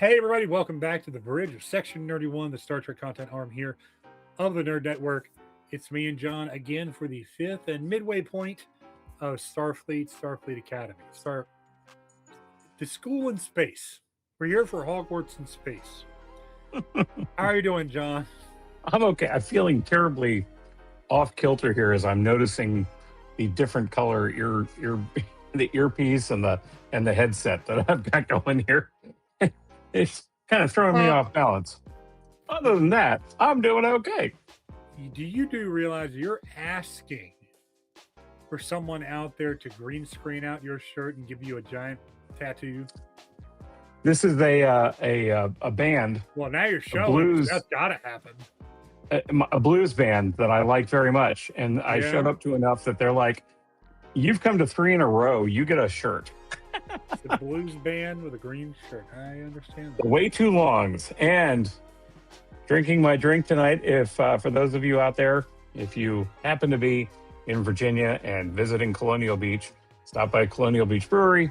Hey, everybody, welcome back to the Bridge of Section Nerdy One, the Star Trek content arm here of the Nerd Network. It's me and John again for the fifth and midway point of Starfleet Academy. The school in space. We're here for Hogwarts in space. How are you doing, John? I'm okay. I'm feeling terribly off kilter here as I'm noticing the different color the earpiece and the headset that I've got going here. It's kind of throwing me off balance. Other than that, I'm doing okay. Do realize you're asking for someone out there to green screen out your shirt and give you a giant tattoo? This is a band. Well, now you're showing. That's gotta happen. A blues band that I like very much, and I showed up to enough that they're like, "You've come to 3 in a row. You get a shirt." It's a blues band with a green shirt. I understand that. Way too longs. And drinking my drink tonight. If for those of you out there, if you happen to be in Virginia and visiting Colonial Beach, stop by Colonial Beach Brewery.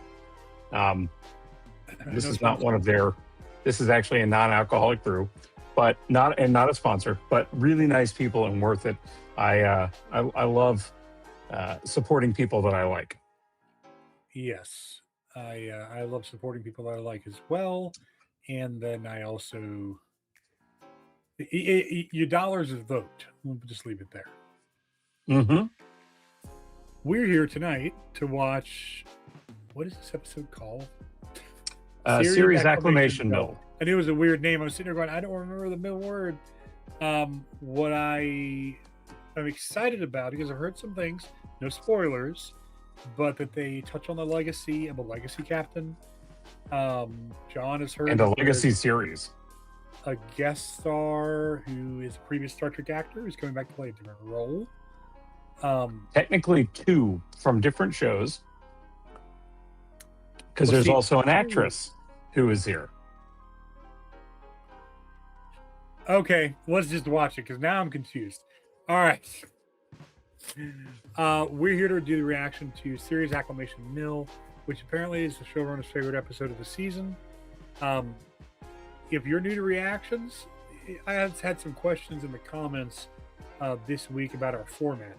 This is not one of their. This is actually a non-alcoholic brew, but not a sponsor. But really nice people and worth it. I love supporting people that I like. Yes, I love supporting people that I like as well, and then I also your dollars is vote. We'll just leave it there. Mm-hmm. We're here tonight to watch. What is this episode called? Series Acclimation Mil. I knew it was a weird name. I was sitting there going, I don't remember the middle word. What I am excited about, because I've heard some things, no spoilers, but that they touch on the legacy of a legacy captain. John has heard. And a legacy series. A guest star who is a previous Star Trek actor who's coming back to play a different role. Technically 2 from different shows. Because there's also an actress who is here. Okay, let's just watch it because now I'm confused. All right. We're here to do the reaction to Series Acclimation Mil, which apparently is the showrunner's favorite episode of the season. If you're new to reactions, I have had some questions in the comments this week about our format.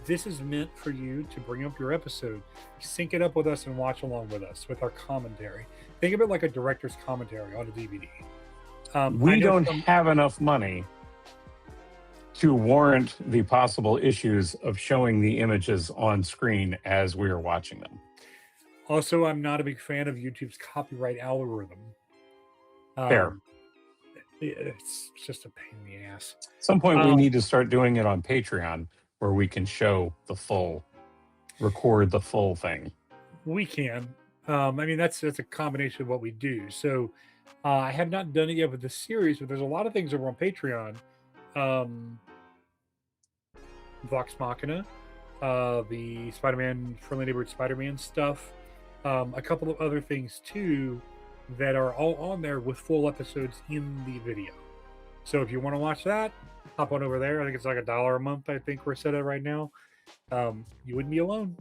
This is meant for you to bring up your episode, sync it up with us, and watch along with us with our commentary. Think of it like a director's commentary on a DVD. We don't have enough money to warrant the possible issues of showing the images on screen as we are watching them. Also, I'm not a big fan of YouTube's copyright algorithm. Fair. It's just a pain in the ass. At some point, we need to start doing it on Patreon, where we can record the full thing. We can. I mean, that's a combination of what we do. So I have not done it yet with the series, but there's a lot of things over on Patreon. Vox Machina, the Spider-Man, Friendly Neighborhood Spider-Man stuff, a couple of other things too that are all on there with full episodes in the video. So if you want to watch that, hop on over there. I think it's like $1 a month. I think we're set at right now. You wouldn't be alone.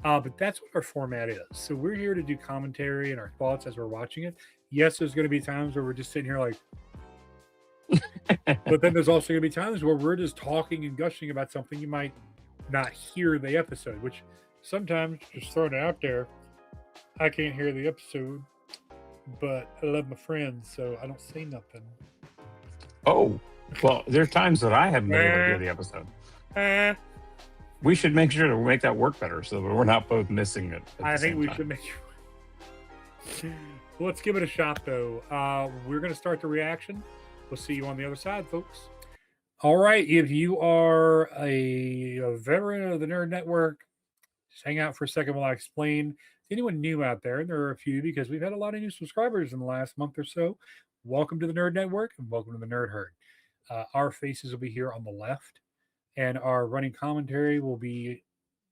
But that's what our format is. So we're here to do commentary and our thoughts as we're watching it. Yes, there's going to be times where we're just sitting here like, but then there's also going to be times where we're just talking and gushing about something you might not hear the episode, which sometimes, just throwing it out there, I can't hear the episode, but I love my friends, so I don't say nothing. Oh, well, there's times that I haven't been able to hear the episode. We should make sure to make that work better so that we're not both missing it. I think we should make sure. Let's give it a shot, though. We're going to start the reaction. We'll see you on the other side, folks. All right. If you are a veteran of the Nerd Network, just hang out for a second while I explain. To anyone new out there, and there are a few because we've had a lot of new subscribers in the last month or so, welcome to the Nerd Network and welcome to the Nerd Herd. Our faces will be here on the left, and our running commentary will be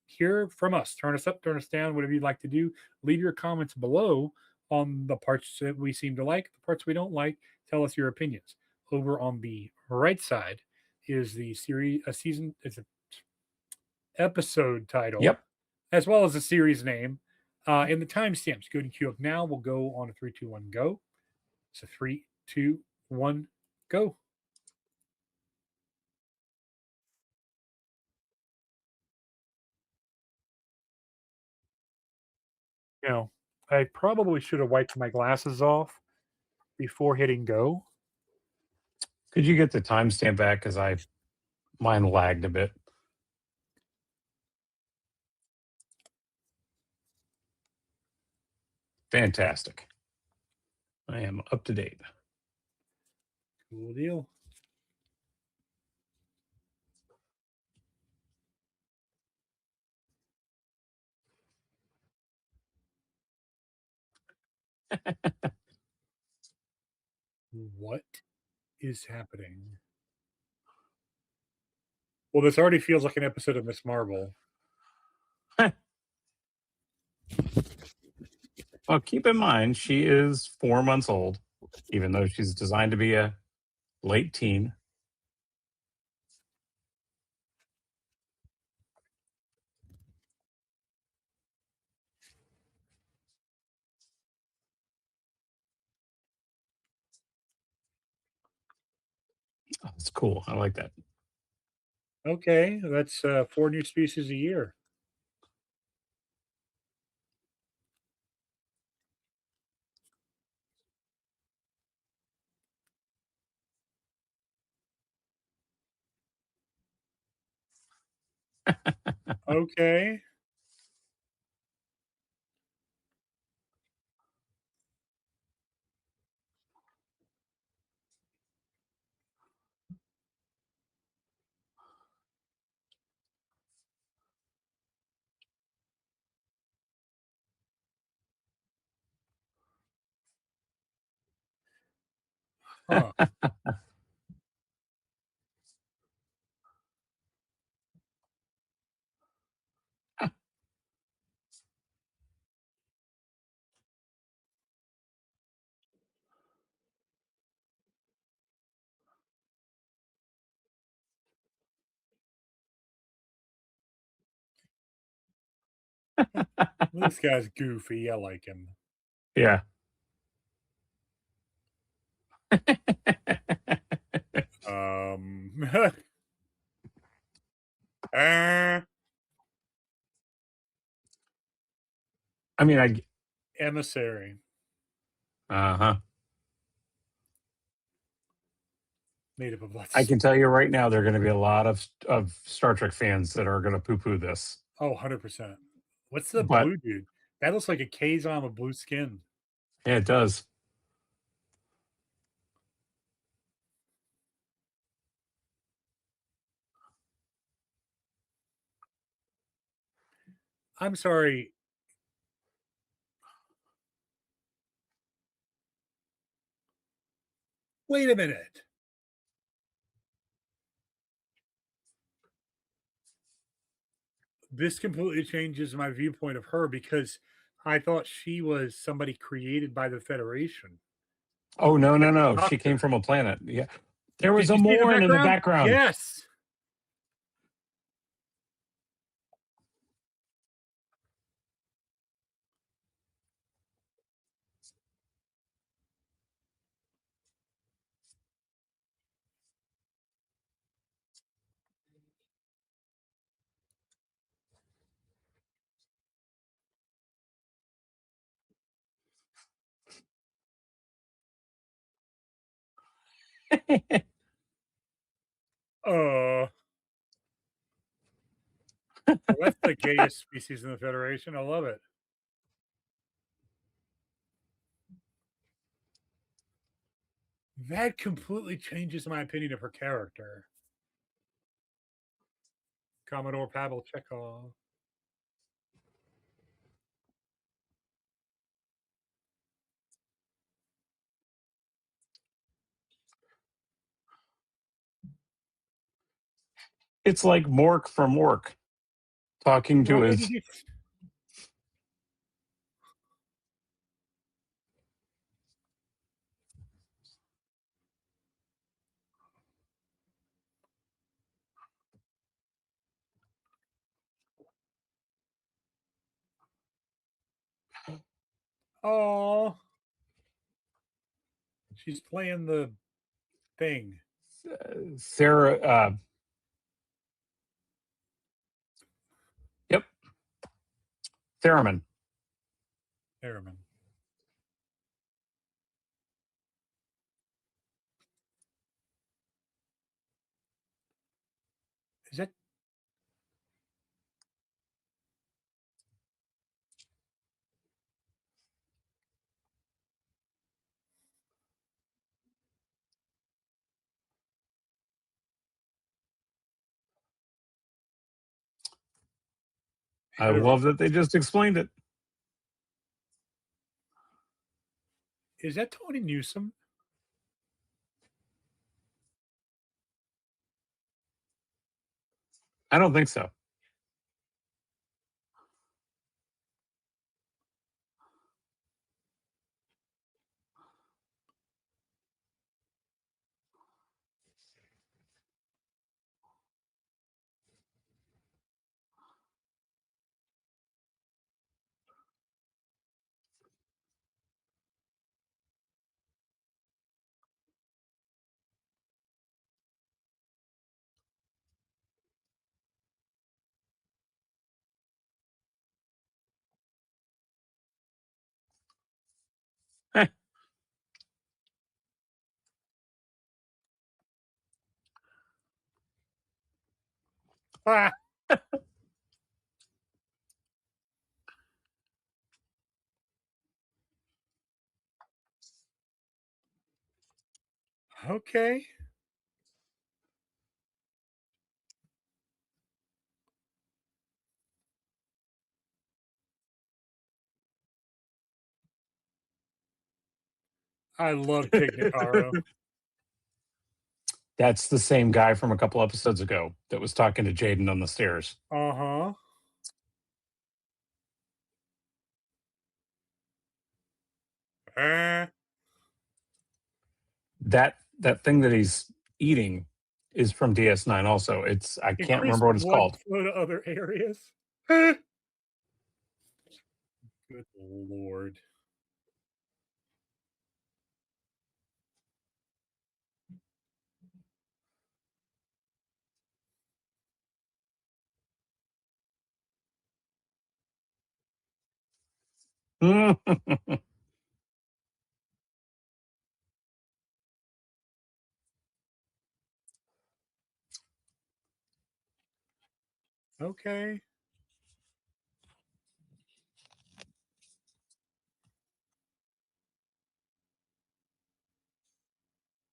here from us. Turn us up, turn us down, whatever you'd like to do. Leave your comments below on the parts that we seem to like, the parts we don't like. Tell us your opinions. Over on the right side is the episode title, yep, as well as the series name and the timestamps. Go to queue up now. We'll go on a 3, 2, 1, go. So 3, 2, 1, go. You know, I probably should have wiped my glasses off before hitting go. Could you get the timestamp back? Because mine lagged a bit. Fantastic. I am up to date. Cool deal. What is happening? Well, this already feels like an episode of Miss Marvel. Well, keep in mind, she is 4 months old, even though she's designed to be a late teen. Oh, that's cool. I like that. Okay, that's 4 new species a year. Okay. Huh. This guy's goofy. I like him. Yeah. Um. uh, I mean, I Emissary. uh-huh. Made up of blood. I can tell you right now, there are going to be a lot of Star Trek fans that are going to poo-poo this. Oh, 100%. What's the But blue dude? That looks like a Kazon with blue skin. yeah, it does. I'm sorry. Wait a minute. This completely changes my viewpoint of her because I thought she was somebody created by the Federation. Oh no, no, Like the no! She came Doctor. from a planet. Yeah, there was Did a you see the Morn in the background? background. Yes. Uh, well, that's the gayest species in the Federation. I love it. That completely changes my opinion of her character. Commodore Pavel Chekhov. It's like Mork from Mork talking to Why did his. he? Oh, She's playing the thing. Sarah. Yep. Theremin. Airman. Is that I head over? love that they just explained it. Is that Tony Newsom? I don't think so. Eh, Ah, okay. I love Tig Notaro. That's the same guy from a couple episodes ago that was talking to Jaden on the stairs. Uh-huh. Uh, That thing that he's eating is from DS9 also. It's I can't increase remember what it's blood called. flow to other areas. Good Lord. Okay.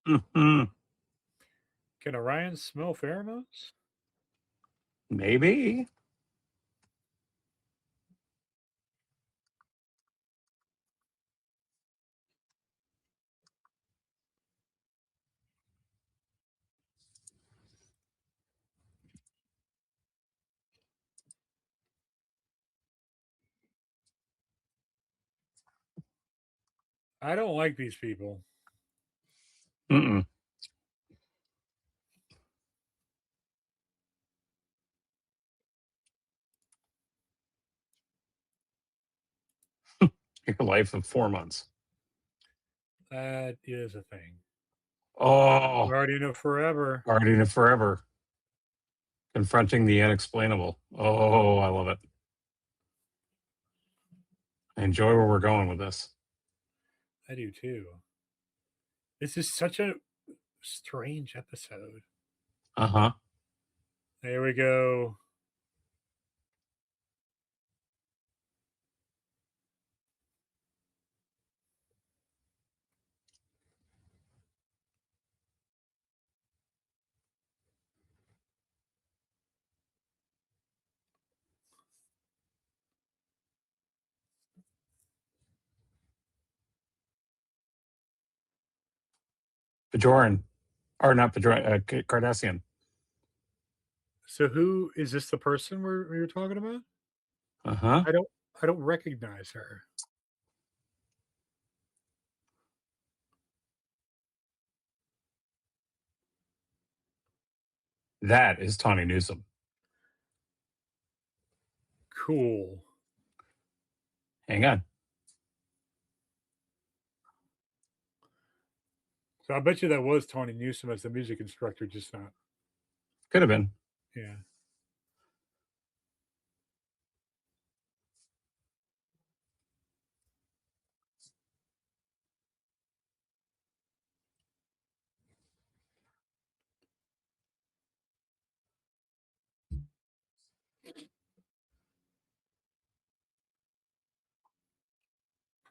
Can Orion smell pheromones? Maybe. I don't like these people. Mm-mm. Your life of 4 months. That is a thing. Oh, Guardian of Forever. Guardian of Forever. Confronting the unexplainable. Oh, I love it. I enjoy where we're going with this. I do too. This is such a strange episode. Uh-huh. There we go. Bajoran. Or not Bajoran, Cardassian. So who is this the person we're talking about? Uh-huh. I don't recognize her. That is Tawny Newsom. Cool. Hang on. So I bet you that was Tawny Newsome as the music instructor, just not. Could have been. Yeah.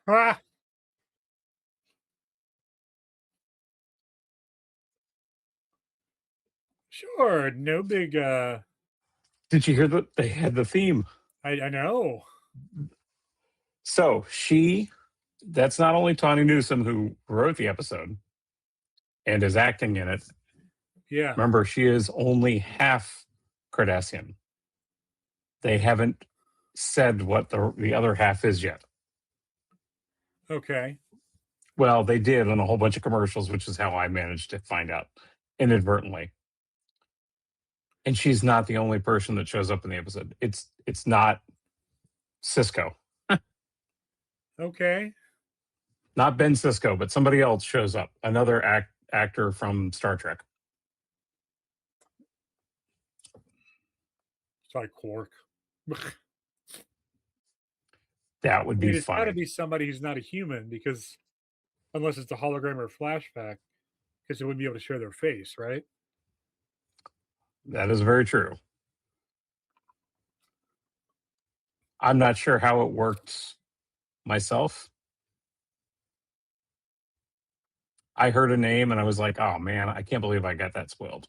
Ah, sure. No big. Did you hear that they had the theme? I know. So that's not only Tawny Newsome who wrote the episode and is acting in it. Yeah. Remember, she is only half Cardassian. They haven't said what the other half is yet. Okay. Well, they did on a whole bunch of commercials, which is how I managed to find out inadvertently. And she's not the only person that shows up in the episode. It's not Cisco, Okay. not Ben Cisco, but somebody else shows up. Another actor from Star Trek. It's like Quark. That would I be mean, it's got to funny. be somebody who's not a human because unless it's a hologram or a flashback, because they wouldn't be able to show their face, right? That is very true. I'm not sure how it worked myself. I heard a name and I was like, oh man, I can't believe I got that spoiled.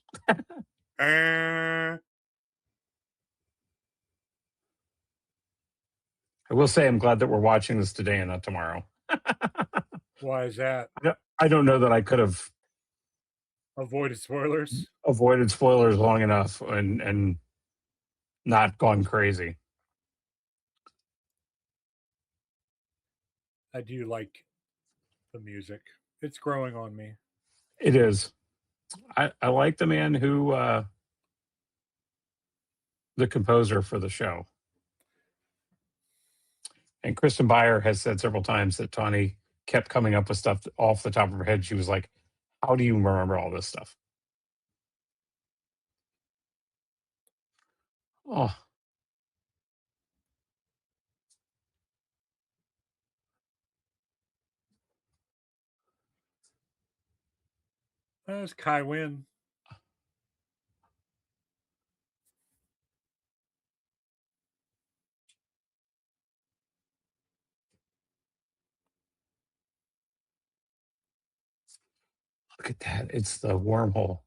Uh, I will say I'm glad that we're watching this today and not tomorrow. why is that? I don't know that I could have Avoided spoilers. avoided spoilers long enough and not gone crazy. I do like the music. It's growing on me. It is. I like the man who the composer for the show. And Kristen Beyer has said several times that Tawny kept coming up with stuff off the top of her head. She was like, how do you remember all this stuff? Oh, That's Kai Wynn. look at that. It's the wormhole.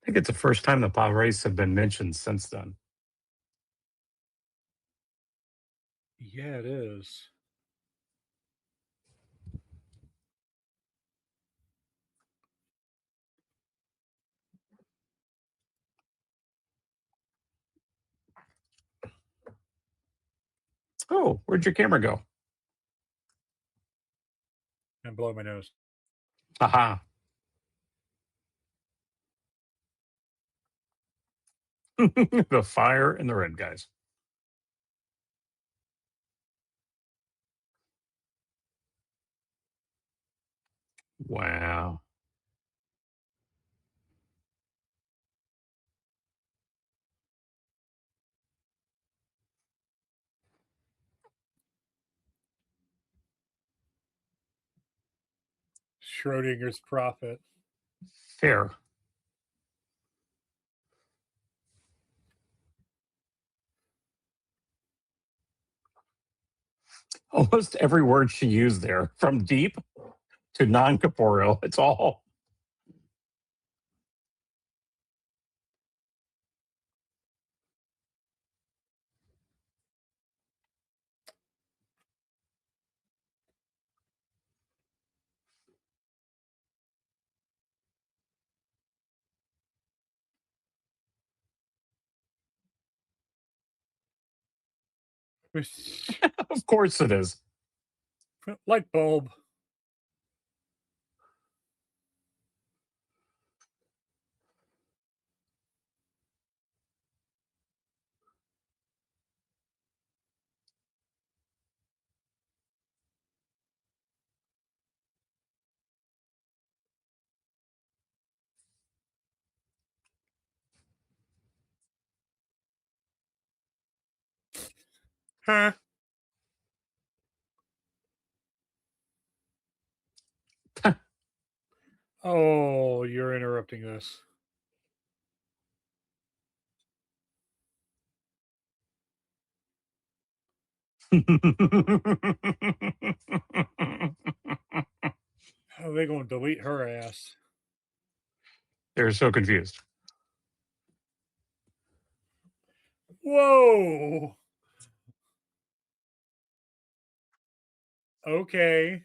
I think it's the first time the Pavrays have been mentioned since then. Yeah, it is. Oh, where'd your camera go? And blow my nose. Aha. The fire and the red guys. Wow. Schrodinger's prophet. Fair. Almost every word she used there, from deep to non corporeal, it's all. Of course it is. Light bulb. Huh? Oh, you're interrupting this. How are they going to delete her ass? They're so confused. Whoa. Okay.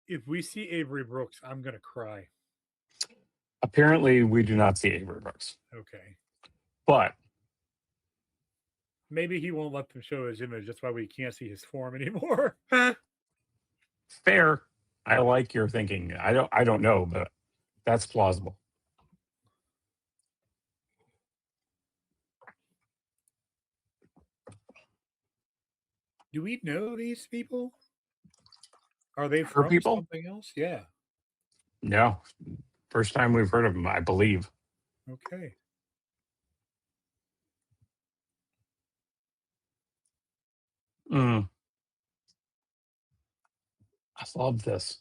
If we see Avery Brooks, I'm going to cry. Apparently, we do not see Avery Brooks, Okay. but Maybe he won't let them show his image. That's why we can't see his form anymore. fair. I like your thinking. I don't know, but that's plausible. Do we know these people? Are they Her from people? something else? Yeah. No. First time we've heard of them, I believe. Okay. Mm, I love this.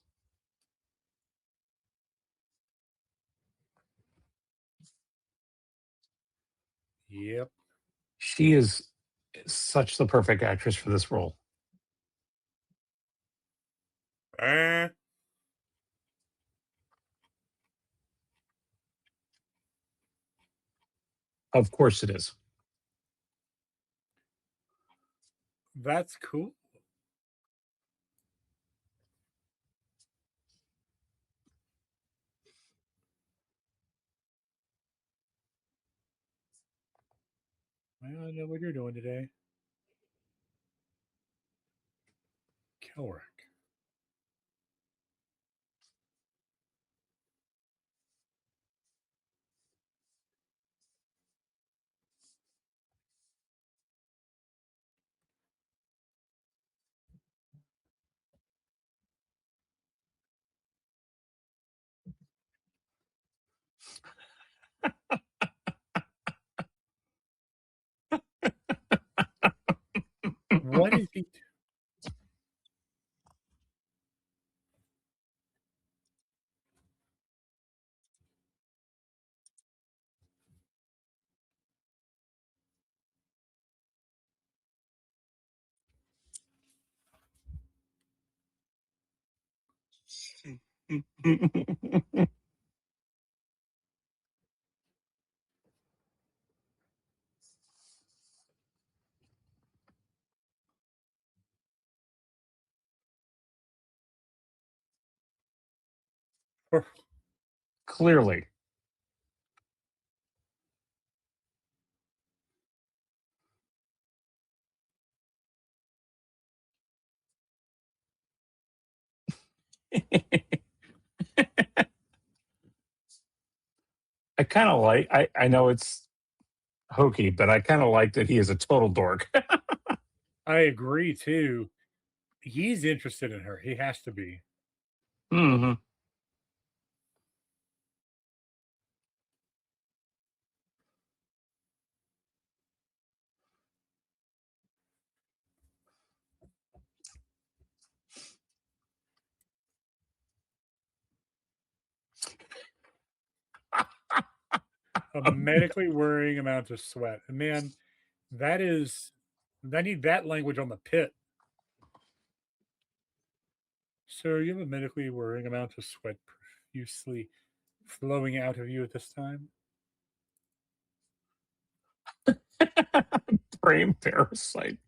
Yep. She is such the perfect actress for this role. Uh, Of course it is. that's cool. Well, I know what you're doing today. Kelrick. What is he? Clearly. I kind of like, I know it's hokey, but I kind of like that he is a total dork. I agree too. He's interested in her. He has to be. Hmm. A medically worrying amount of sweat. And man, that is, I need that language on the pit. Sir, you have a medically worrying amount of sweat. profusely flowing out of you at this time. Brain parasite.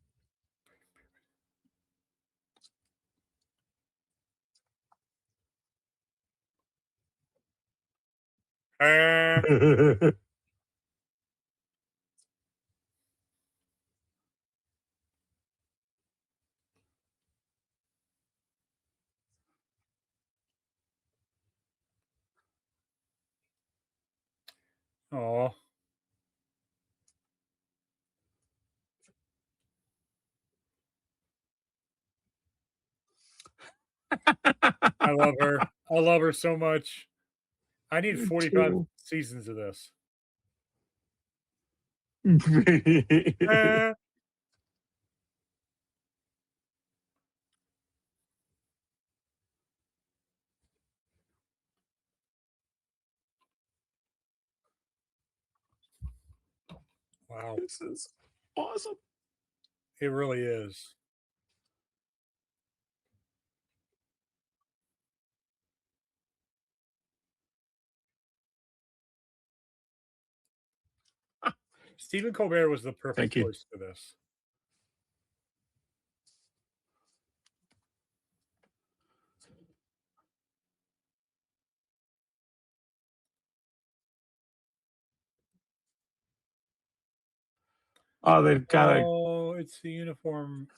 Oh, I love her. I love her so much. I need Me 45 too. seasons of this. It's Uh, wow, this is awesome. it really is. Stephen Colbert was the perfect Thank you. choice for this. Oh, they've got a. Oh, it's the uniform.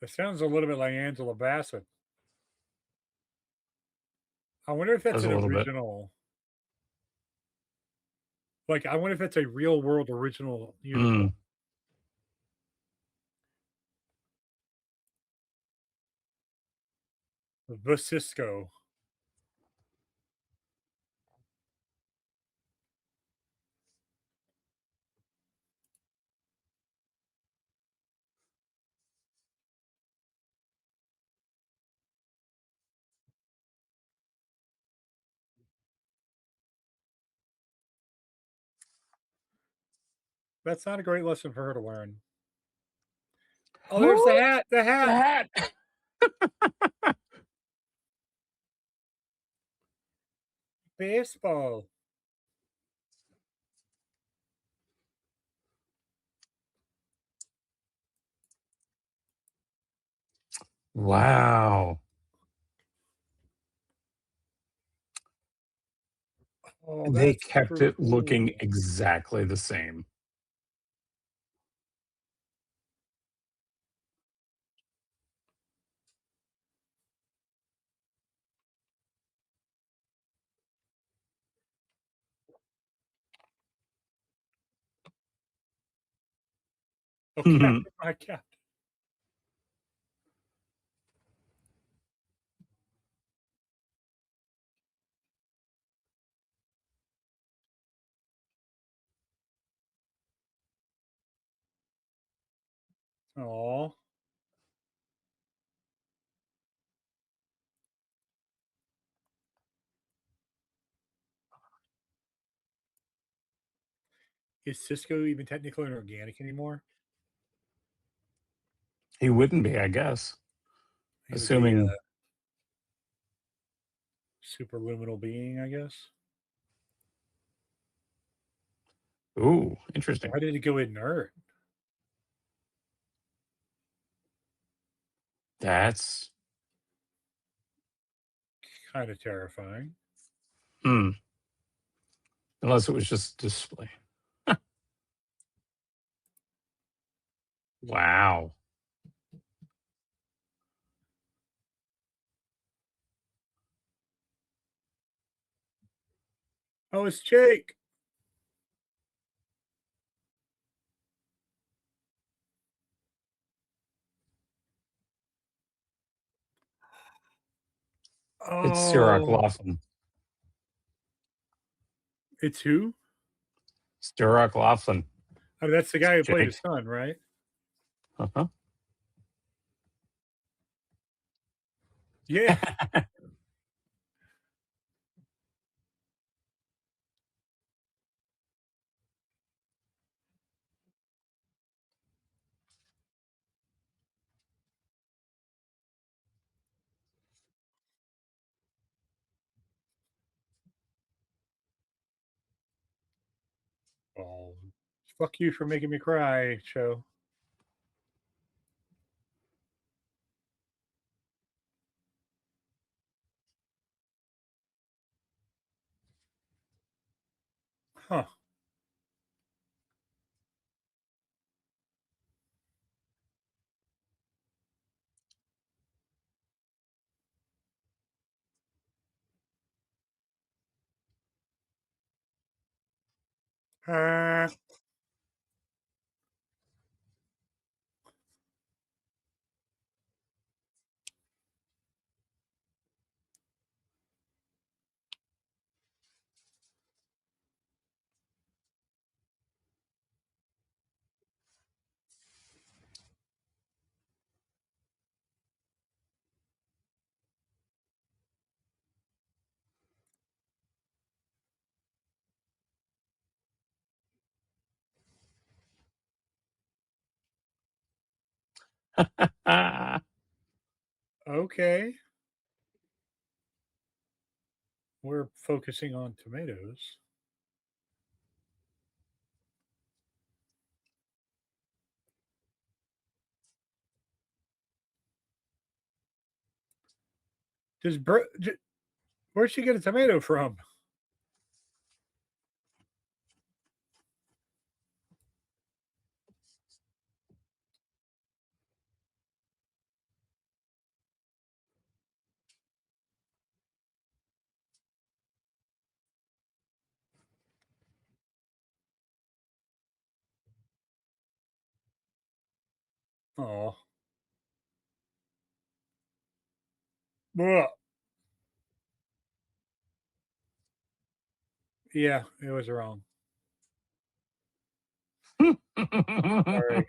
It sounds a little bit like Angela Bassett. I wonder if that's Does a an little bit. original. Like, I wonder if that's a real world original uniform. Mm. Vasisco. That's not a great lesson for her to learn. Oh, there's the Oh, hat. The the hat. hat. Baseball. Wow. Oh, They that's kept super it looking cool. exactly the same. Oh, Captain, my Captain. Oh, is Cisco even technically an organic anymore? He wouldn't be, I guess. He would be a Assuming. superluminal being, I guess. Ooh, interesting. Why did it go inert? That's. Kind of terrifying. Hmm. Unless it was just display. Wow. Oh, it's Jake. It's Sirach Oh, Laughlin. it's who? Sirach Laughlin. Oh, that's the It's guy who played his Jake. son, right? Uh-huh. Yeah. Fuck you for making me cry, show. Huh. Uh, okay. We're focusing on tomatoes. Does where'd she get a tomato from? Oh, yeah, it was wrong. Sorry.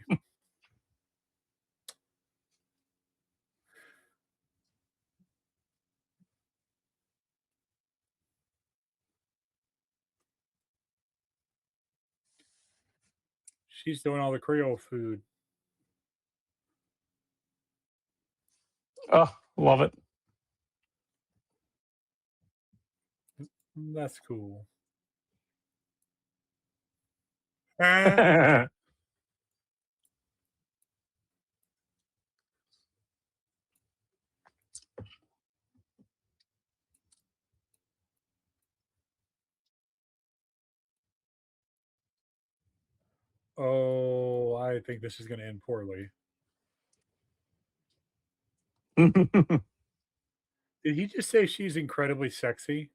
She's doing all the Creole food. Oh, love it. That's cool. Uh, oh, I think this is going to end poorly. Did he just say she's incredibly sexy?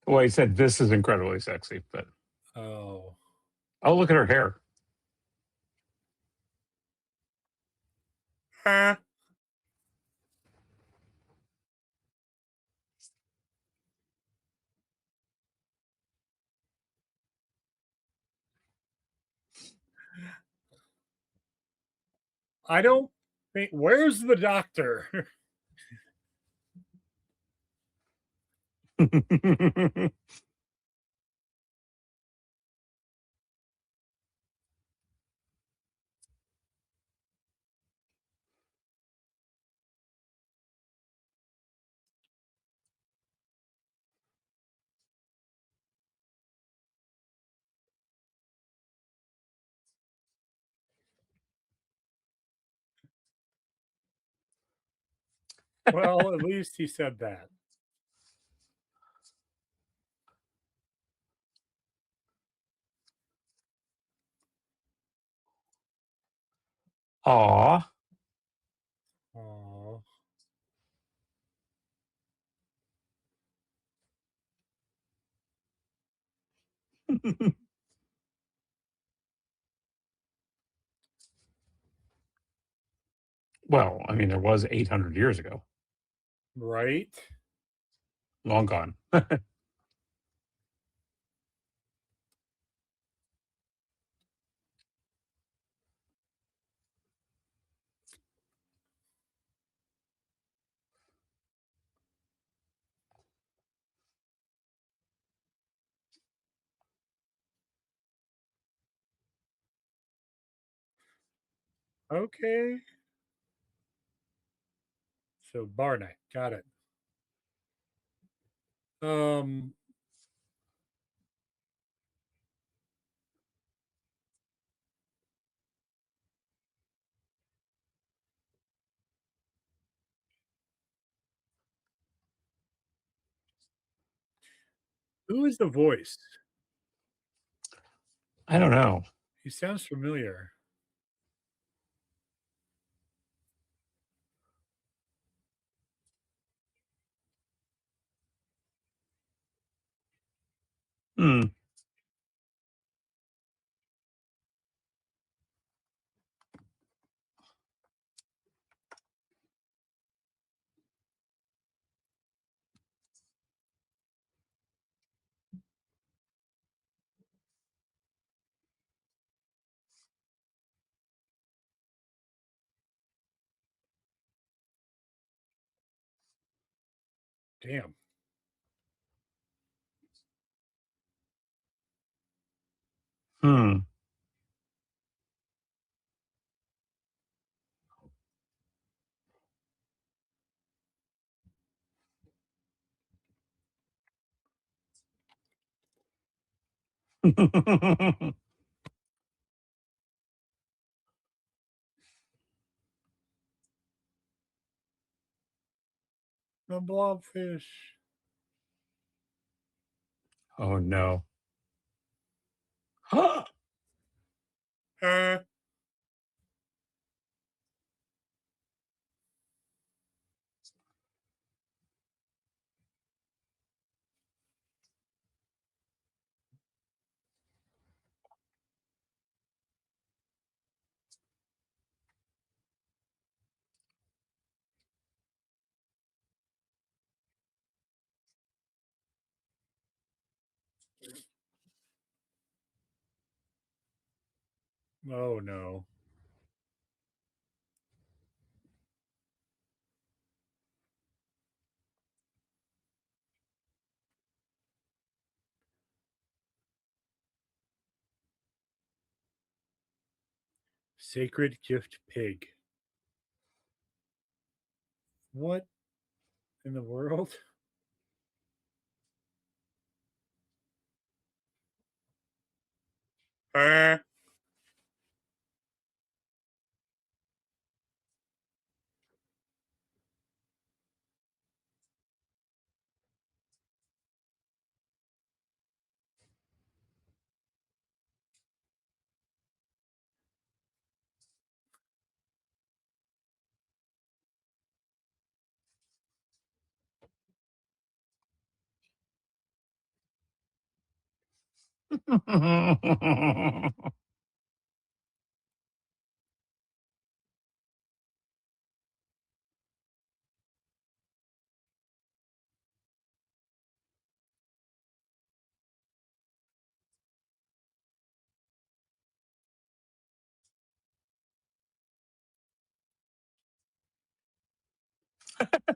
Well, he said this is incredibly sexy, but Oh, oh, look at her hair. uh, I don't think. Where's the doctor? Well, at least he said that. Aw. Oh, Well, I mean, there was 800 years ago. right. Long gone. Okay. So bar night. Got it. Um, Who is the voice? I don't know. He sounds familiar. Hmm. Damn. Hmm. The blobfish. Oh no. Uh, oh no. Sacred gift pig. What in the world? Uh,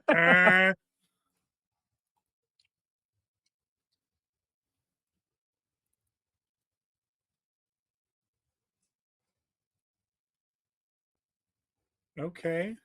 uh, okay.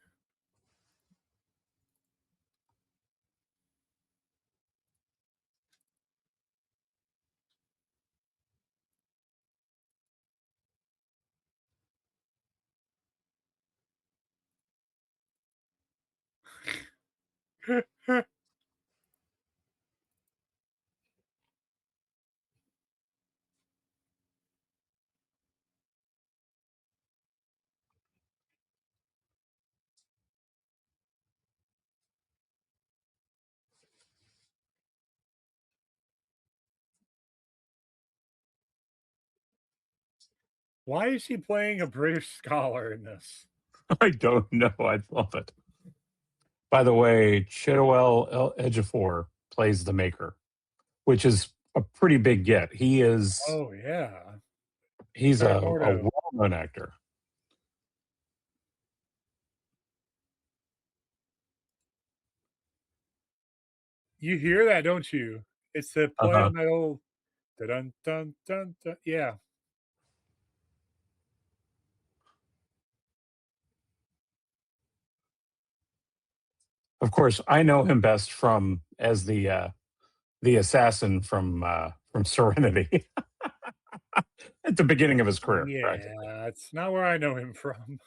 Why is he playing a British scholar in this? I don't know. I love it. By the way, Chidowell Ejiofor plays the Maker, which is a pretty big get. Oh yeah. He's a Bernardo. well-known actor. You hear that, don't you? It's the Uh-huh. playing that old dun dun dun dun. Yeah. Of course, I know him best from as the assassin from Serenity at the beginning of his career, practically. Yeah, it's not where I know him from.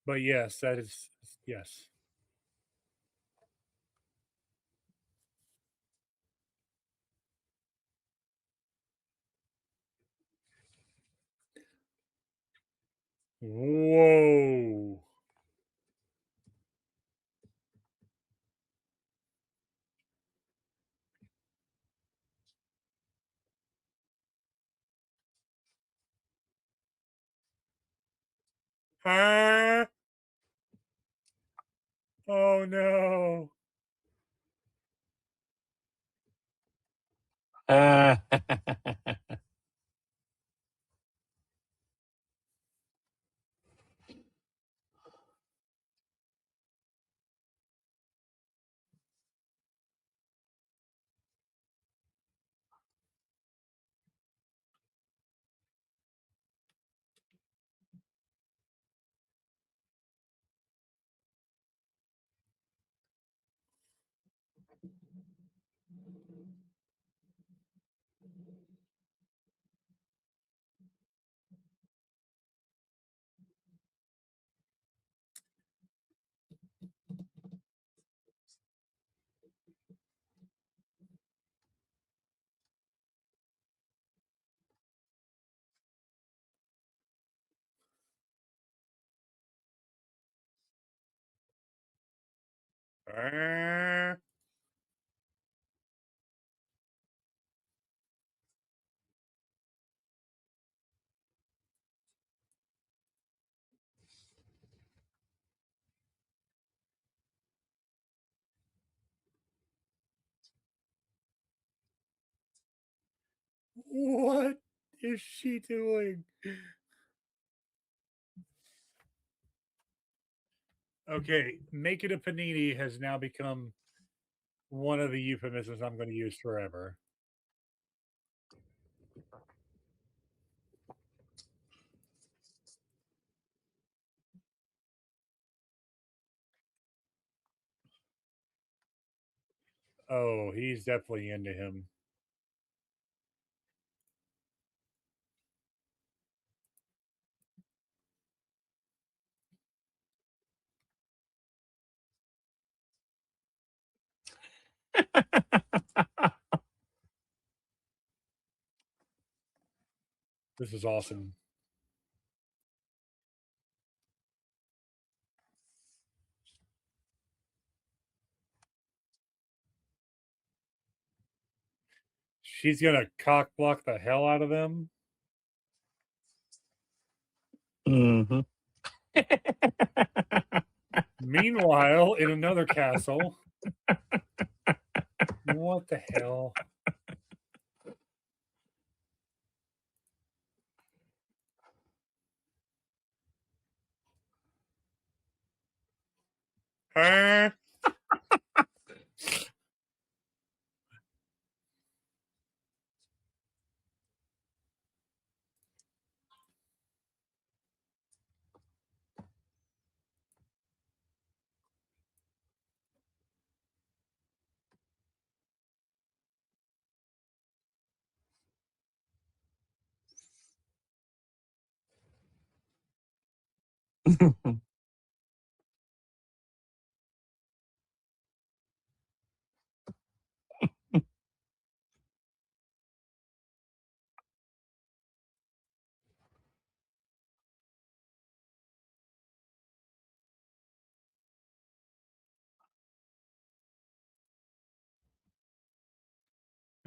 But yes, that is yes. Whoa. Ah. Oh no. Uh, Ah. What is she doing? Okay, make it a panini has now become one of the euphemisms I'm going to use forever. Oh, he's definitely into him. This is awesome. She's gonna cock block the hell out of them. hmm Meanwhile, in another castle, what the hell? Huh?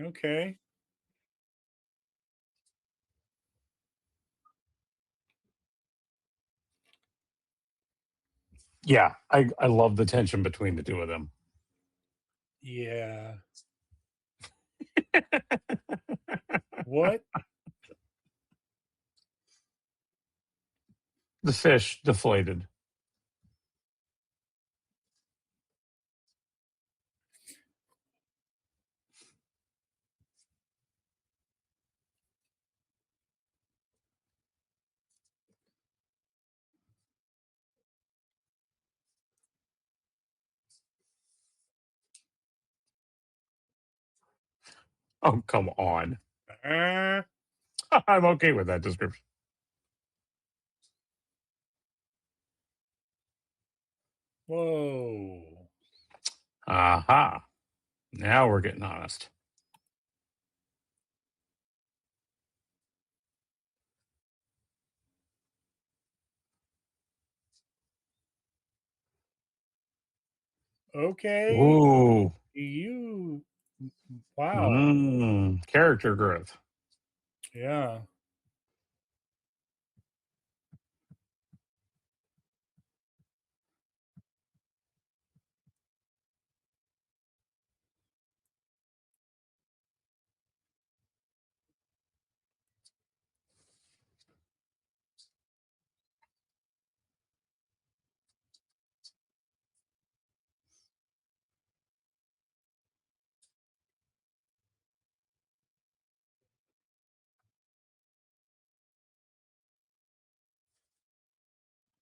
Okay. Yeah, I love the tension between the two of them. Yeah. What? The fish deflated. Oh, come on. Uh, I'm okay with that description. whoa. Aha. Now we're getting honest. Okay. Ooh. You wow. Character growth. Yeah.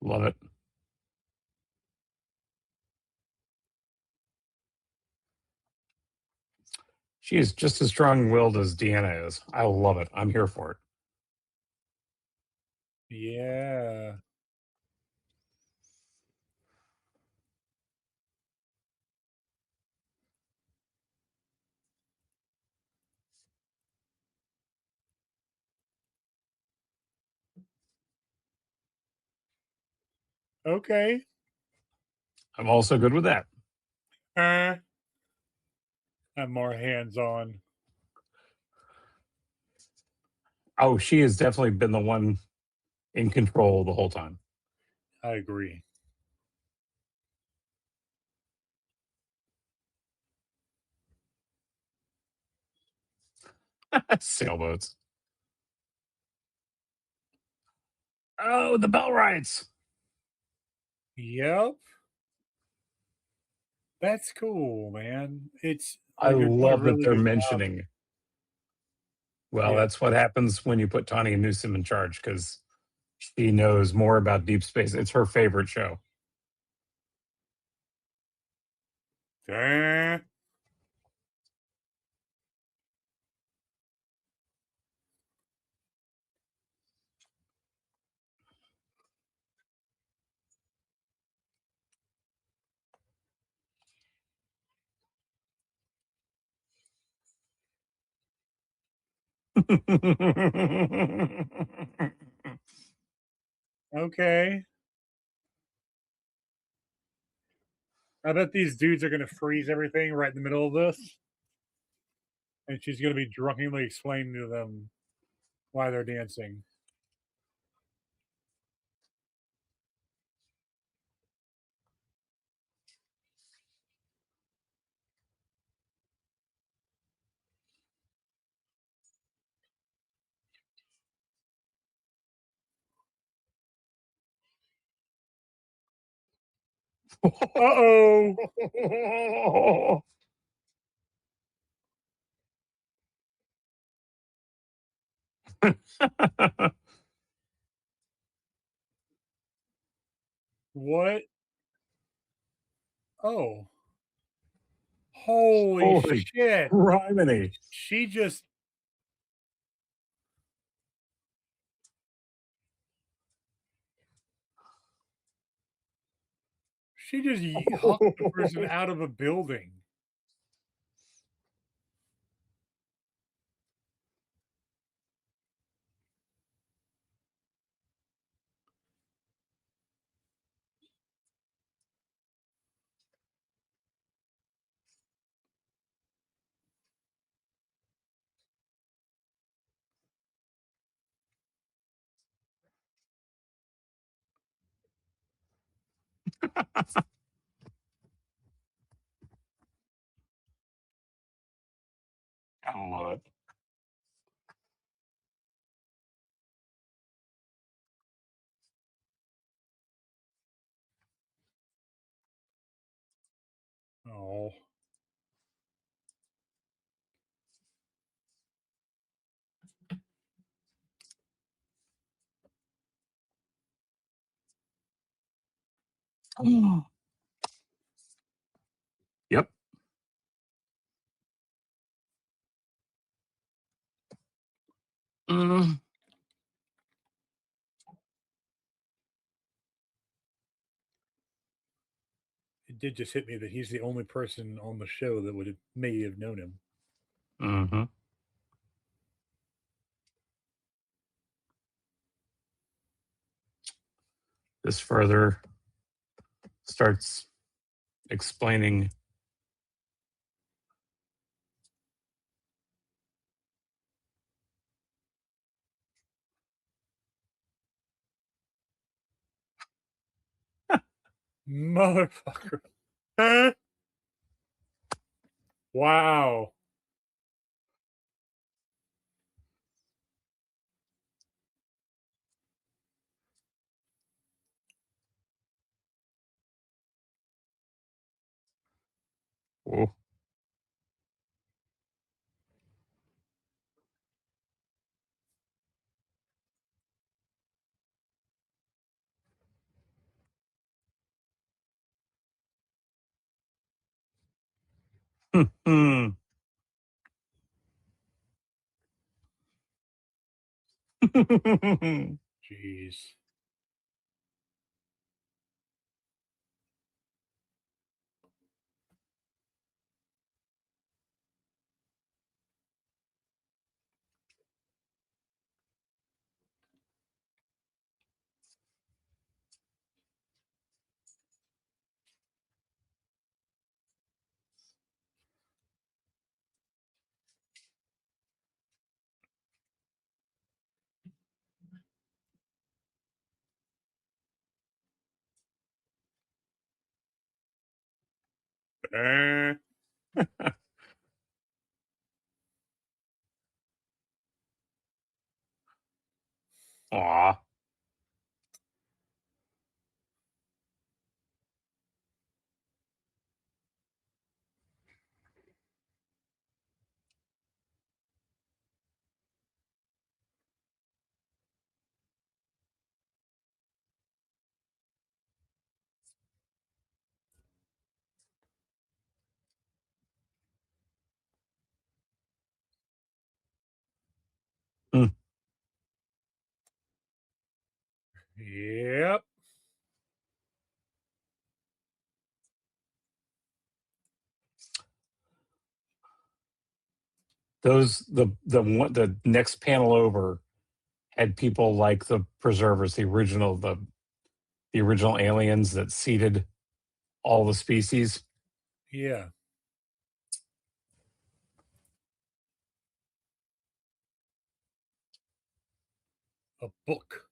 Love it. She is just as strong willed as Deanna is. I love it. I'm here for it. Yeah. Okay. I'm also good with that. I'm more hands-on. Oh, she has definitely been the one in control the whole time. I agree. Sailboats. Oh, the bell rights. Yep. That's cool, man. It's I like they're doing a love that really they're good job. mentioning. Well, Yeah. that's what happens when you put Tanya Newsom in charge because she knows more about deep space. It's her favorite show. Eh. Okay. I bet these dudes are gonna freeze everything right in the middle of this, and she's gonna be drunkenly explaining to them why they're dancing. Uh-oh. What? Oh. Holy Holy shit. criminy. She just hucked the person out of a building. I love it. Oh. Yep. Mm. It did just hit me that he's the only person on the show that would have may have known him. Hmm. This further starts explaining. Motherfucker. Wow. Oh. Jeez. Eh. Aw. Mm. Yep. Those the next panel over had people like the preservers, the original aliens that seeded all the species. Yeah. A book.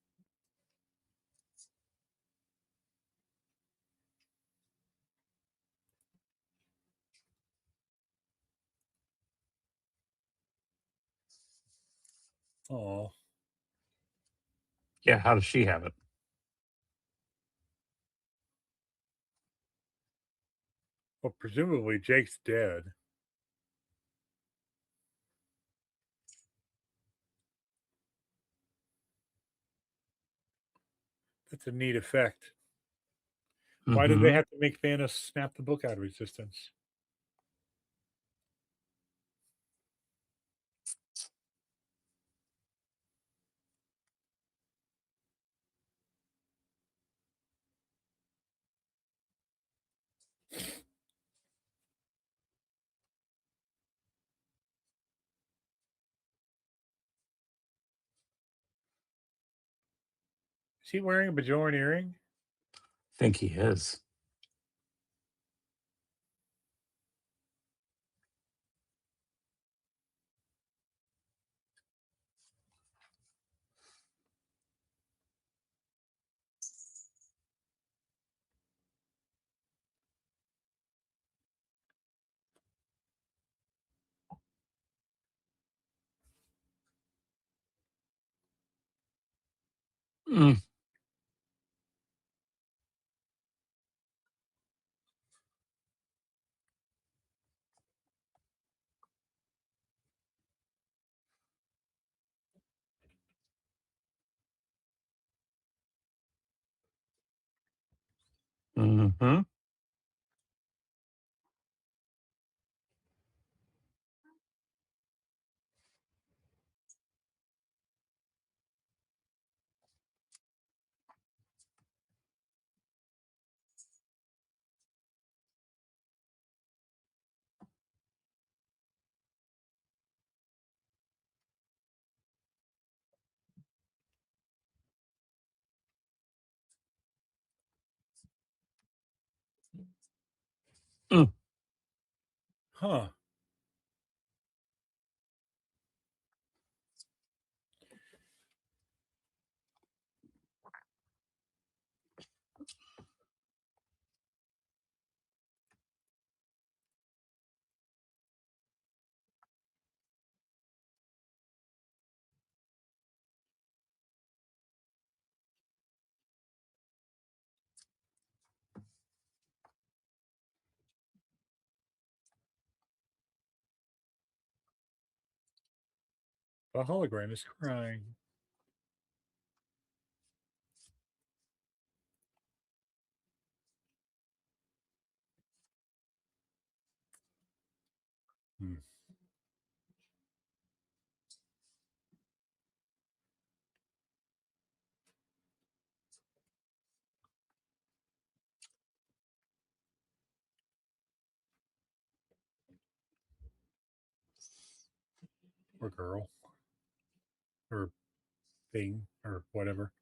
Oh. Yeah, how does she have it? Well, presumably Jake's dead. That's a neat effect. Why did they Mm-hmm. have to make Thanos snap the book out of existence? Is he wearing a Bajoran earring? Think he is. Mm. Mm-hmm. Mm. Huh. The hologram is crying. Hmm. Or girl. Or thing. Or whatever.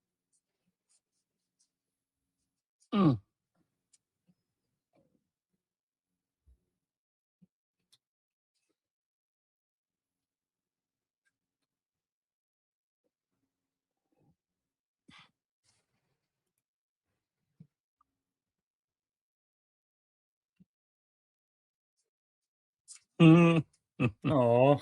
Mm. Mm. Oh.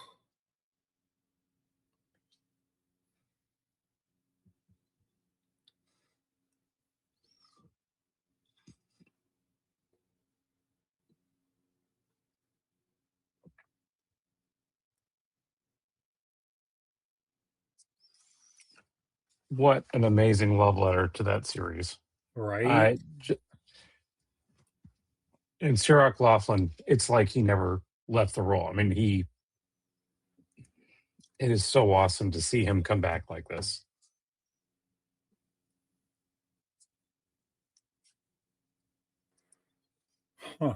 What an amazing love letter to that series. Right? I and Sarah Laughlin, it's like he never left the role. I mean, it is so awesome to see him come back like this. Huh.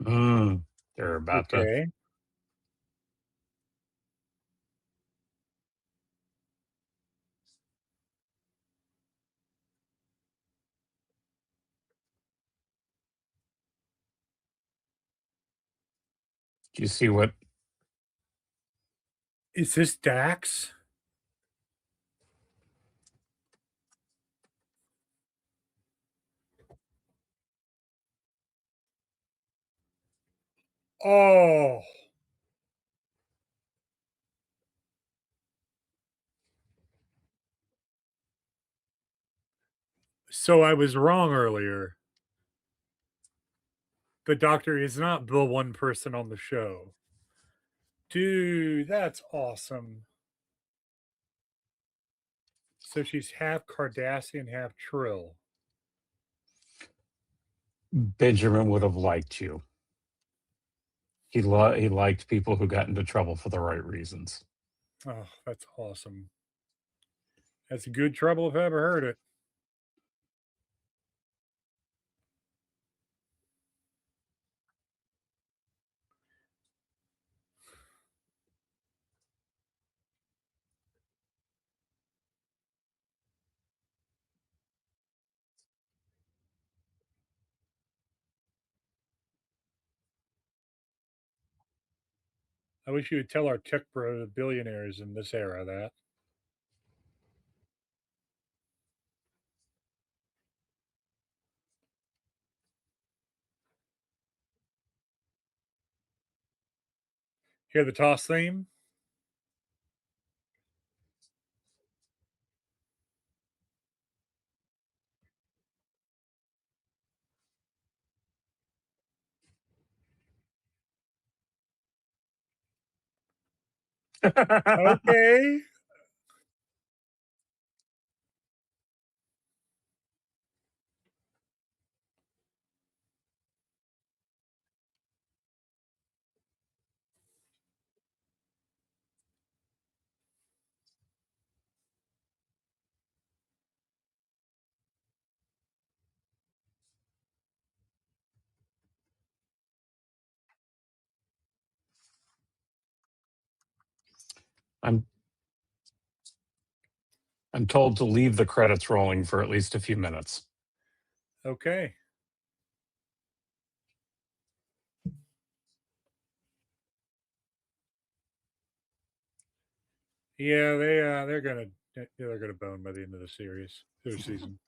Mm. They're about to. Okay. Do you see what? Is this Dax? Oh. So I was wrong earlier. The doctor is not the one person on the show. Dude, that's awesome. So she's half Cardassian, half Trill. Benjamin would have liked you. He liked people who got into trouble for the right reasons. Oh, that's awesome. That's good trouble if I ever heard it. I wish you would tell our tech bro billionaires in this era that. Hear the toss theme? Okay. I'm told to leave the credits rolling for at least a few minutes. Okay. Yeah, they're gonna bone by the end of the series, their season.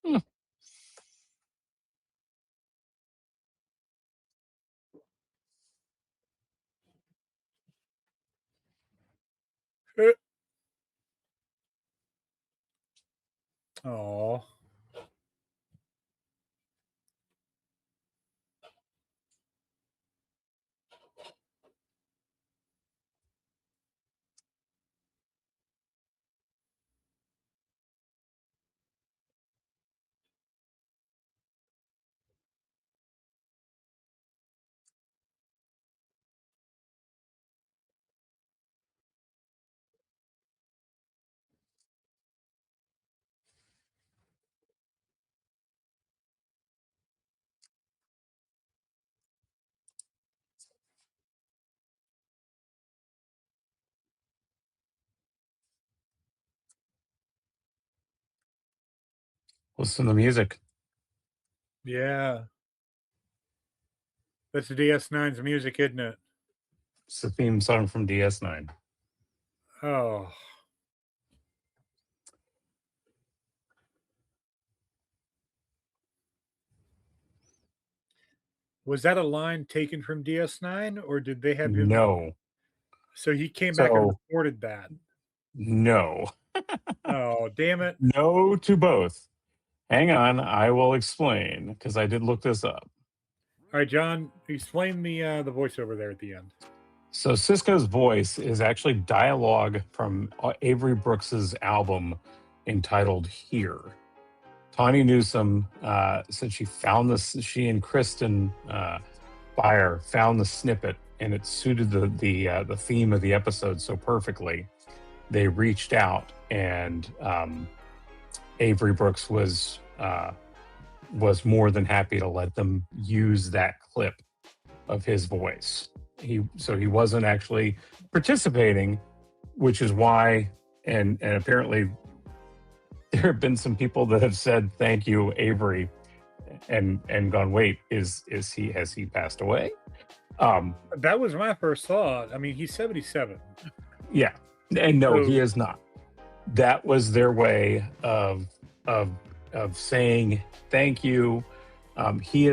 Hmm. Oh, Listen to the music. yeah. That's the DS9's music, isn't it? It's the theme song from DS9. Oh, was that a line taken from DS9, or did they have him? No. So he came back and So, recorded that. no. Oh, damn it! No to both. Hang on, I will explain because I did look this up. All right, John, explain the voiceover there at the end. So Cisco's voice is actually dialogue from Avery Brooks's album entitled "Here." Tawny Newsome said she found this. She and Kristen Byer found the snippet, and it suited the theme of the episode so perfectly. They reached out, and Avery Brooks was more than happy to let them use that clip of his voice. He wasn't actually participating, which is why, and apparently there have been some people that have said thank you, Avery, and gone, wait, has he passed away? That was my first thought. I mean, he's 77. Yeah, and no, So- he is not. That was their way of saying thank you. He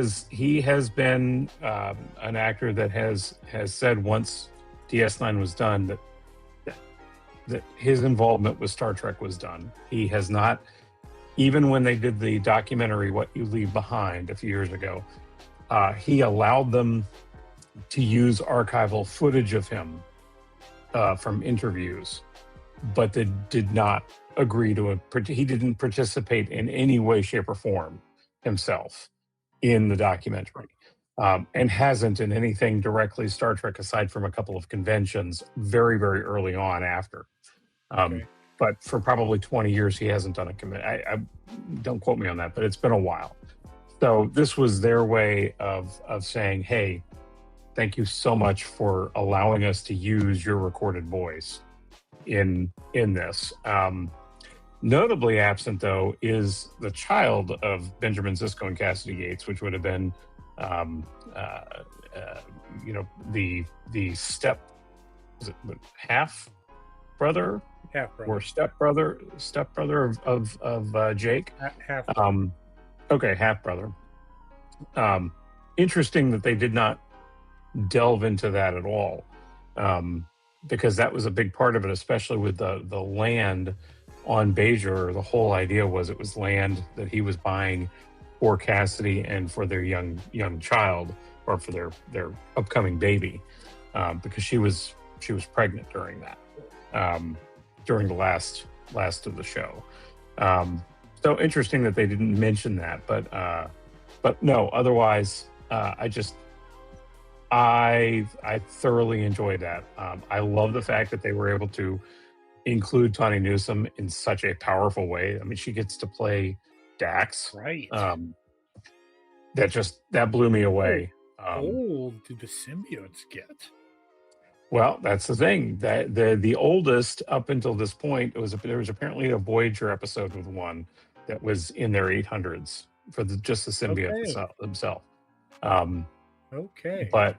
has been an actor that has said once DS9 was done that his involvement with Star Trek was done. He has not, even when they did the documentary "What You Leave Behind" a few years ago, he allowed them to use archival footage of him from interviews, but they did not agree to he didn't participate in any way, shape, or form himself in the documentary, and hasn't in anything directly Star Trek aside from a couple of conventions very, very early on after. Okay. But for probably 20 years, he hasn't done a commit. I don't quote me on that, but it's been a while. So this was their way of saying, hey, thank you so much for allowing us to use your recorded voice in this. Notably absent, though, is the child of Benjamin Sisko and Cassidy Yates, which would have been, the half brother or step brother of Jake. Half. Okay, half brother. Interesting that they did not delve into that at all, because that was a big part of it, especially with the land on Bajor. The whole idea was it was land that he was buying for Cassidy and for their young child, or for their upcoming baby, because she was pregnant during that, during the last of the show. So interesting that they didn't mention that, but no, otherwise I thoroughly enjoyed that. I love the fact that they were able to include Tawny Newsome in such a powerful way. I mean, she gets to play Dax. Right. That blew me away. Old did the symbiotes get? Well, that's the thing. That the oldest up until this point there was apparently a Voyager episode with one that was in their 800s for just the symbiote themselves. Okay. But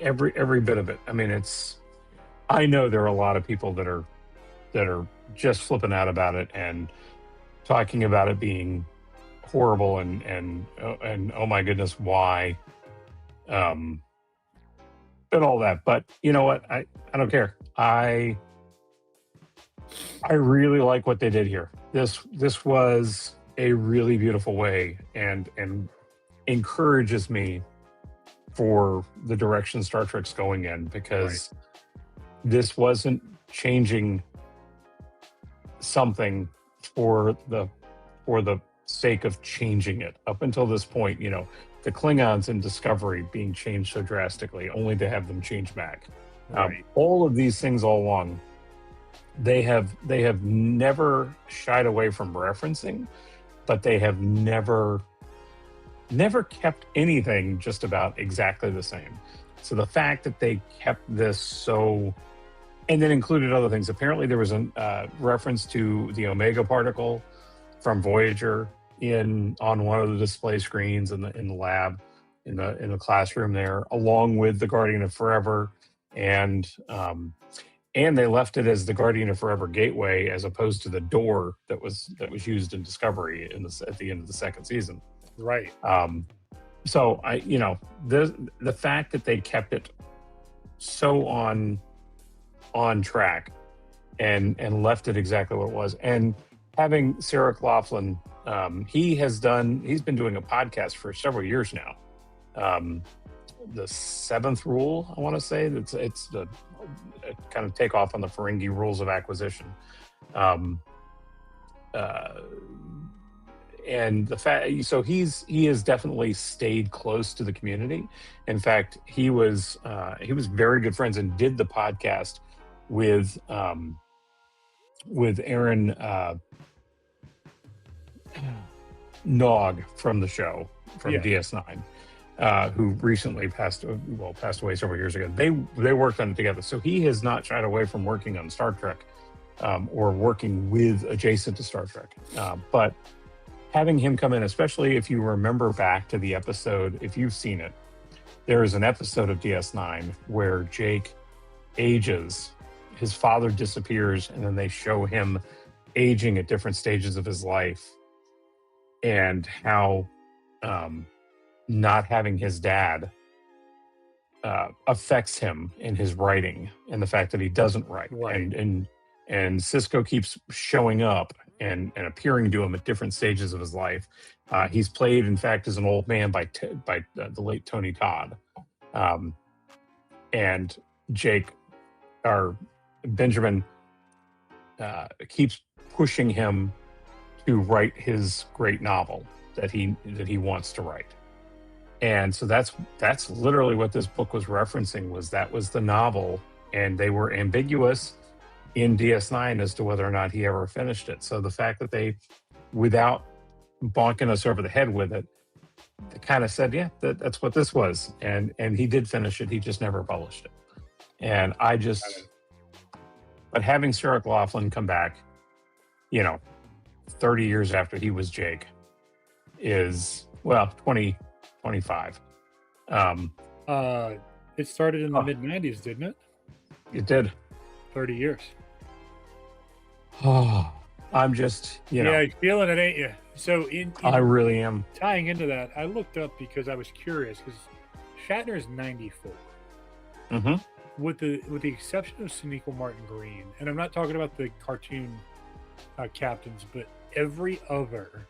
every bit of it. I mean, I know there are a lot of people that are just flipping out about it and talking about it being horrible and oh my goodness, why, and all that. But you know what? I don't care. I really like what they did here. This was a really beautiful way and encourages me for the direction Star Trek's going in, because this wasn't changing something for the sake of changing it. Up until this point, the Klingons in Discovery being changed so drastically, only to have them change back. All of these things all along, they have never shied away from referencing, but they have never kept anything just about exactly the same. So the fact that they kept this so, and then included other things. Apparently there was a reference to the Omega particle from Voyager on one of the display screens in the lab, in the classroom there, along with the Guardian of Forever, and they left it as the Guardian of Forever gateway as opposed to the door that was used in Discovery at the end of the second season. Right. So the fact that they kept it so on track and left it exactly what it was, and having Sarah Laughlin, he's been doing a podcast for several years now. The Seventh Rule, I want to say, it's the kind of take off on the Ferengi rules of acquisition. And the fact, so he has definitely stayed close to the community. In fact, he was very good friends and did the podcast with Aaron Nog from the show, from DS9, who recently passed away several years ago. They worked on it together. So he has not shied away from working on Star Trek, or working with adjacent to Star Trek. But having him come in, especially if you remember back to the episode, if you've seen it, there is an episode of DS9 where Jake ages. His father disappears, and then they show him aging at different stages of his life, and how not having his dad affects him in his writing, and the fact that he doesn't write. And Cisco keeps showing up and appearing to him at different stages of his life. He's played, in fact, as an old man by the late Tony Todd. And Jake, or Benjamin, keeps pushing him to write his great novel that he wants to write. And so that's literally what this book was referencing, was the novel, and they were ambiguous in DS9 as to whether or not he ever finished it. So the fact that they, without bonking us over the head with it, they kind of said, yeah, that's what this was. And he did finish it. He just never published it. And but having Sarah Laughlin come back, 30 years after he was Jake, is, 25. It started in the mid-90s, didn't it? It did. 30 years. Oh, I'm just, Yeah, you're feeling it, ain't you? So I really am. Tying into that, I looked up because I was curious, because Shatner is 94. Mm-hmm. With the exception of Sonequa Martin Green, and I'm not talking about the cartoon captains, but every other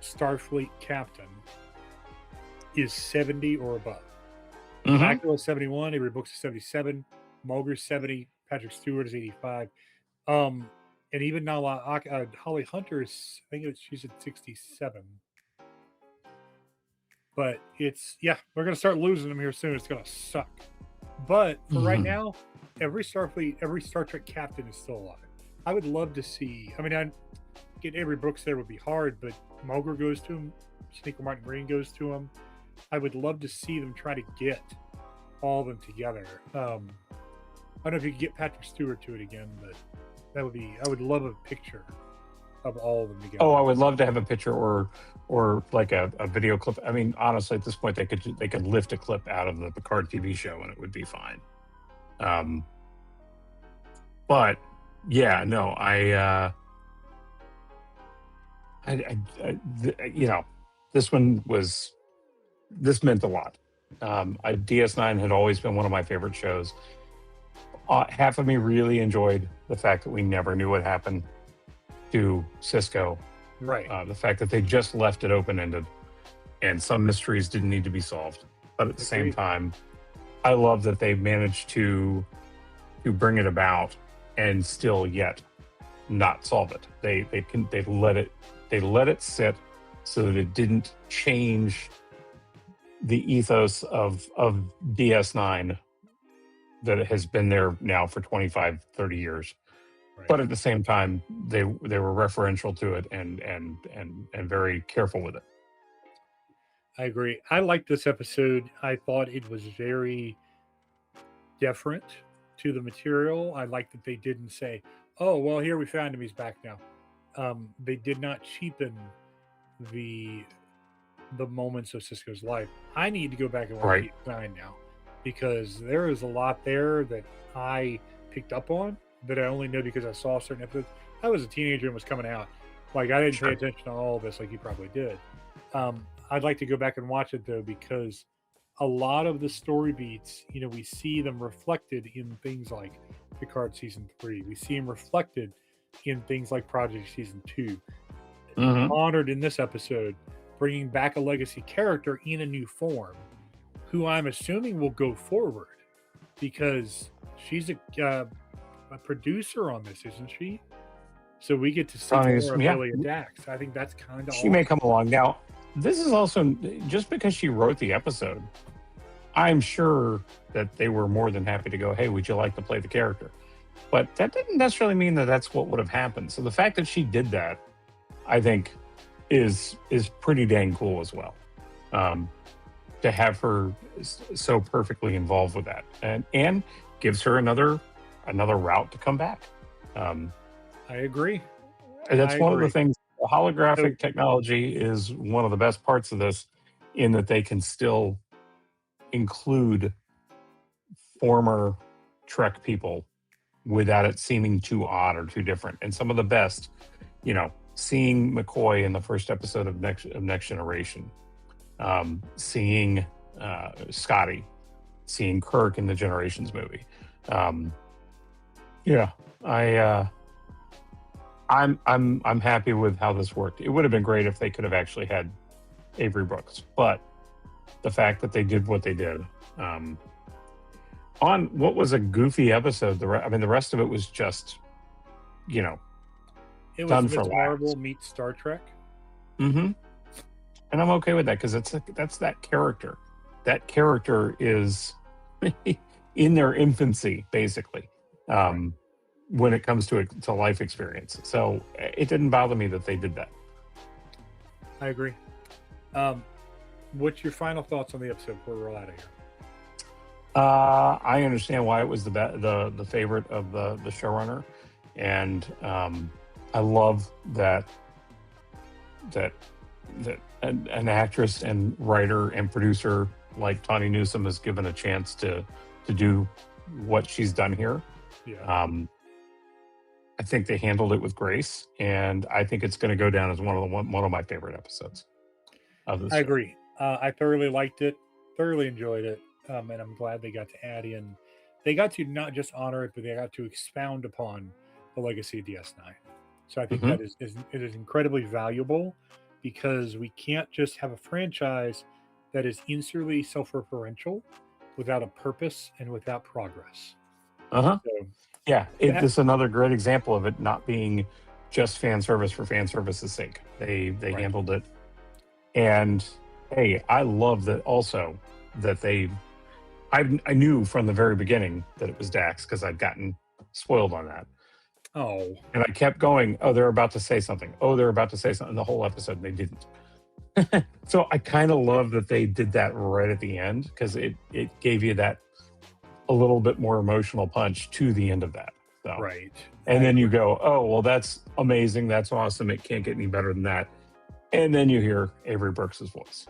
Starfleet captain is 70 or above. Maxwell is 71, Avery Brooks is 77, Mulger's 70, Patrick Stewart is 85. And even now, Holly Hunter's, I think she's at 67. But it's, yeah, we're going to start losing them here soon. It's going to suck. But for right Mhm. now, every Starfleet, every Star Trek captain is still alive. I would love to see, I mean, getting Avery Brooks there would be hard, but Mulgrew goes to him, Sneaker Martin Green goes to him. I would love to see them try to get all of them together. I don't know if you could get Patrick Stewart to it again, but that would be, I would love a picture of all of them together. Oh, I would love to have a picture or like a video clip. I mean, honestly, at this point, they could lift a clip out of the Picard TV show and it would be fine. But yeah, no, you know, this meant a lot. DS9 had always been one of my favorite shows. Half of me really enjoyed the fact that we never knew what happened to Cisco. Right. The fact that they just left it open-ended and some mysteries didn't need to be solved. But at the same time, I love that they managed to bring it about and still yet not solve it. They let it sit so that it didn't change the ethos of DS9 that has been there now for 25, 30 years. Right. But at the same time, they were referential to it and very careful with it. I agree. I liked this episode. I thought it was very different to the material. I liked that they didn't say, "Oh, well, here we found him. He's back now." They did not cheapen the moments of Cisco's life. I need to go back and watch Right. DS9 now because there is a lot there that I picked up on that I only know because I saw certain episodes. I was a teenager and was coming out. Like I didn't pay attention to all of this like you probably did. I'd like to go back and watch it though because a lot of the story beats, you know, we see them reflected in things like Picard season 3. We see them reflected in things like Project season 2. Mhm. Honored in this episode, bringing back a legacy character in a new form, who I'm assuming will go forward because she's a producer on this, isn't she? So we get to see more of Elia Dax. I think that's kind of She may come along. Now, this is also just because she wrote the episode, I'm sure that they were more than happy to go, "Hey, would you like to play the character?" But that didn't necessarily mean that that's what would have happened. So the fact that she did that, I think, is pretty dang cool as well. To have her so perfectly involved with that, and gives her another route to come back. I agree. That's one of the things. Holographic technology is one of the best parts of this, in that they can still include former Trek people without it seeming too odd or too different. And some of the best, you know, seeing McCoy in the first episode of Next Generation, seeing Scotty, seeing Kirk in the Generations movie. Yeah, I'm happy with how this worked. It would have been great if they could have actually had Avery Brooks, but the fact that they did what they did, on what was a goofy episode, the rest of it was just, you know, it was done Miss for laughs. Marvel meets Star Trek. Mm-hmm. And I'm okay with that because that's that character. That character is in their infancy, basically. When it comes to life experience. So it didn't bother me that they did that. I agree. What's your final thoughts on the episode before we roll out of here? I understand why it was the favorite of the showrunner, and I love that an actress and writer and producer like Tawny Newsome is given a chance to do what she's done here. Yeah. I think they handled it with grace, and I think it's going to go down as one of my favorite episodes of this. I agree. I thoroughly liked it, thoroughly enjoyed it, and I'm glad they got to add in. They got to not just honor it, but they got to expound upon the legacy of DS9. So I think that it is incredibly valuable because we can't just have a franchise that is insularly self-referential without a purpose and without progress. So Yeah, That- this is another great example of it not being just fan service for fan service's sake. They Right. handled it, and hey, I love that also that I knew from the very beginning that it was Dax because I'd gotten spoiled on that, Oh, and I kept going. Oh, they're about to say something. Oh, they're about to say something. The whole episode, and they didn't. So I kind of love that they did that right at the end because it gave you that a little bit more emotional punch to the end of that. So. right. And I then you agree. go, oh, well, that's amazing. That's awesome. It can't get any better than that. And then you hear Avery Brooks' voice.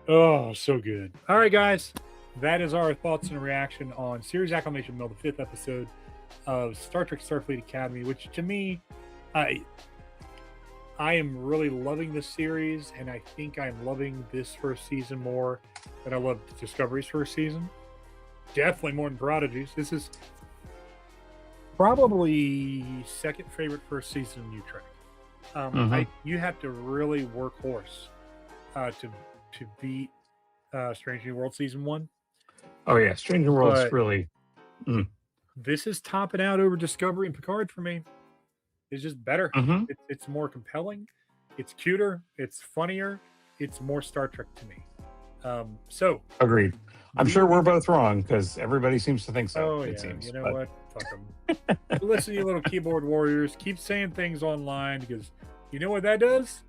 Oh, so good. All right, guys. That is our thoughts and reaction on series Acclimation Mil, the 5th episode of Star Trek Starfleet Academy, which to me, I am really loving this series, and I think I'm loving this first season more than I loved Discovery's first season. Definitely more than Prodigy's. This is probably second favorite first season of New Trek. You have to really work horse to beat Strange New World season 1. Oh, yeah. Stranger World's But really. this is topping out over Discovery and Picard for me. It's just better. Mhm. It's more compelling. It's cuter. It's funnier. It's more Star Trek to me. So Agreed. I'm sure we're both wrong because everybody seems to think so. Oh it yeah, seems. you know but- what? Fuck them. Listen, you little keyboard warriors, keep saying things online because you know what that does?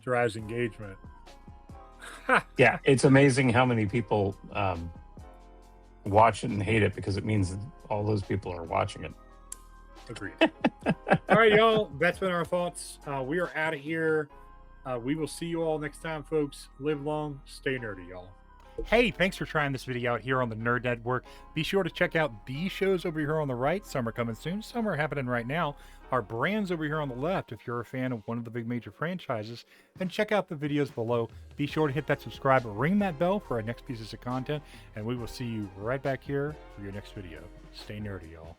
Drives engagement. Yeah, it's amazing how many people watch it and hate it because it means that all those people are watching it. Agreed. All right, y'all. That's been our thoughts. We are out of here. We will see you all next time, folks. Live long, stay nerdy, y'all. Hey, thanks for trying this video out here on the Nerd Network. Be sure to check out these shows over here on the right. Some are coming soon, some are happening right now. Our brands over here on the left, if you're a fan of one of the big major franchises. And check out the videos below. Be sure to hit that subscribe, ring that bell for our next pieces of content, and we will see you right back here for your next video. Stay nerdy, y'all.